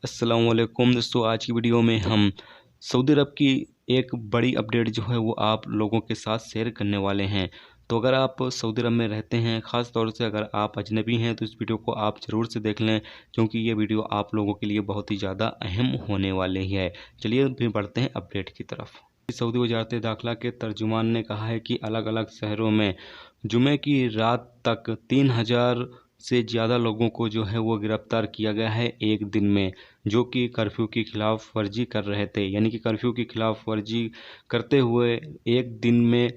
अस्सलामुअलैकुम दोस्तों, आज की वीडियो में हम सऊदी अरब की एक बड़ी अपडेट जो है वो आप लोगों के साथ शेयर करने वाले हैं। तो अगर आप सऊदी अरब में रहते हैं, ख़ास तौर से अगर आप अजनबी हैं तो इस वीडियो को आप ज़रूर से देख लें, क्योंकि ये वीडियो आप लोगों के लिए बहुत ही ज़्यादा अहम होने वाली है। चलिए फिर बढ़ते हैं अपडेट की तरफ। सऊदी वजारत दाखिला के तर्जुमान ने कहा है कि अलग अलग शहरों में जुमे की रात तक 3000 से ज़्यादा लोगों को जो है वो गिरफ़्तार किया गया है एक दिन में, जो कि कर्फ्यू की खिलाफ वर्जी कर रहे थे। यानी कि कर्फ्यू की खिलाफ वर्जी करते हुए एक दिन में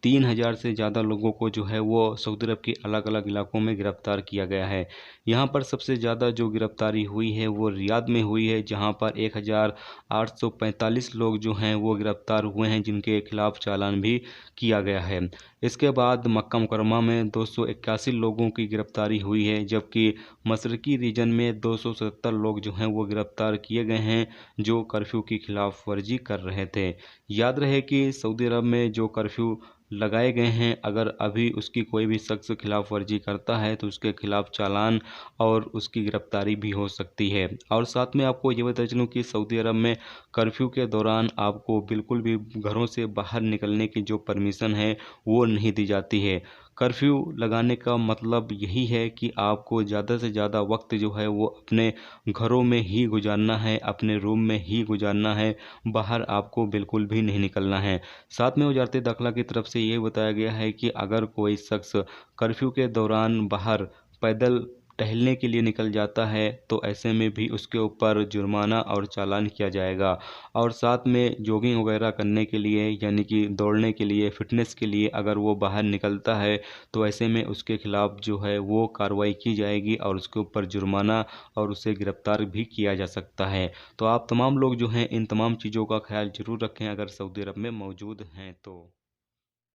3000 से ज़्यादा लोगों को जो है वो सऊदी अरब के अलग अलग इलाकों में गिरफ़्तार किया गया है। यहाँ पर सबसे ज़्यादा जो गिरफ़्तारी हुई है वो रियाद में हुई है, जहाँ पर 1845 लोग जो हैं वो गिरफ़्तार हुए हैं, जिनके खिलाफ चालान भी किया गया है। इसके बाद मक्का मुकरमा में 281 लोगों की गिरफ़्तारी हुई है, जबकि मशरक़ी रीजन में 277 लोग जो हैं वो गिरफ़्तार किए गए हैं, जो कर्फ्यू की खिलाफ वर्जी कर रहे थे। याद रहे कि सऊदी अरब में जो कर्फ्यू लगाए गए हैं, अगर अभी उसकी कोई भी शख्स खिलाफ वर्जी करता है तो उसके खिलाफ चालान और उसकी गिरफ़्तारी भी हो सकती है। और साथ में आपको ये बताते चलूँ कि सऊदी अरब में कर्फ्यू के दौरान आपको बिल्कुल भी घरों से बाहर निकलने की जो परमिशन है वो नहीं दी जाती है। कर्फ्यू लगाने का मतलब यही है कि आपको ज़्यादा से ज़्यादा वक्त जो है वो अपने घरों में ही गुजारना है, अपने रूम में ही गुजारना है, बाहर आपको बिल्कुल भी नहीं निकलना है। साथ में वजारत दाखिला की तरफ से ये बताया गया है कि अगर कोई शख्स कर्फ्यू के दौरान बाहर पैदल टहलने के लिए निकल जाता है तो ऐसे में भी उसके ऊपर जुर्माना और चालान किया जाएगा। और साथ में जॉगिंग वगैरह करने के लिए, यानी कि दौड़ने के लिए, फिटनेस के लिए अगर वो बाहर निकलता है तो ऐसे में उसके खिलाफ जो है वो कार्रवाई की जाएगी और उसके ऊपर जुर्माना और उसे गिरफ़्तार भी किया जा सकता है। तो आप तमाम लोग जो हैं इन तमाम चीज़ों का ख्याल ज़रूर रखें अगर सऊदी अरब में मौजूद हैं तो।